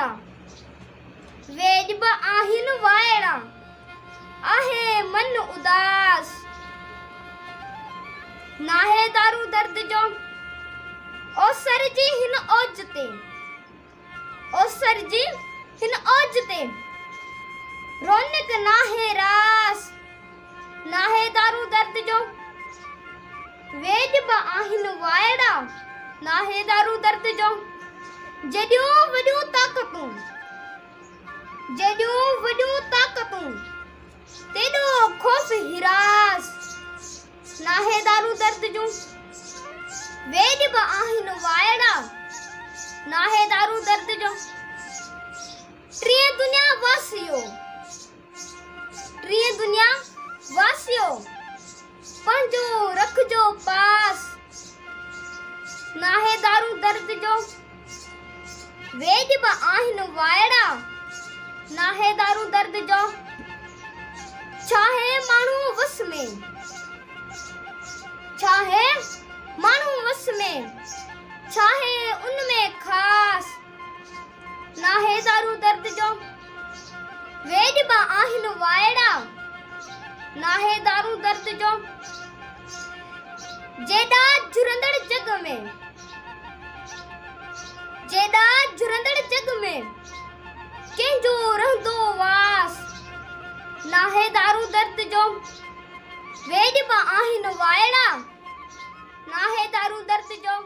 वायड़ा वेजब आहिन वायड़ा आहे मन उदास नाहे दारू दर्द जो ओ सर जी हिन ओजते ओ सर जी हिन ओजते रौनक नाहे रास नाहे दारू दर्द जो वेजब आहिन वायड़ा नाहे दारू दर्द जो जॾियूं वॾियूं ताक़तूं जॾियूं वॾियूं ताक़तूं तेॾो खौफ़ हिरास नाहे दारू दर्द जो वेजब आहिन वायड़ा नाहे दारू दर्द जो टीह दुनिया वासियो पंहिंजो रखजो पास नाहे दारू दर्द जो वेजब आहिन वायड़ा नाहे दारू दर्द जो चाहे माण्हू वस में चाहे माण्हू वस में चाहे उनमें खास नाहे दारू दर्द जो वेजब आहिन वायड़ा नाहे दारू दर्द जो जेॾा झुरंदड़ जग में जेॾा झुरंदड़ जग में कंहिंजो रहंदो वास नाहे दारू दर्द जो वेजब आहिन वायड़ा नाहे दारू दर्द जो।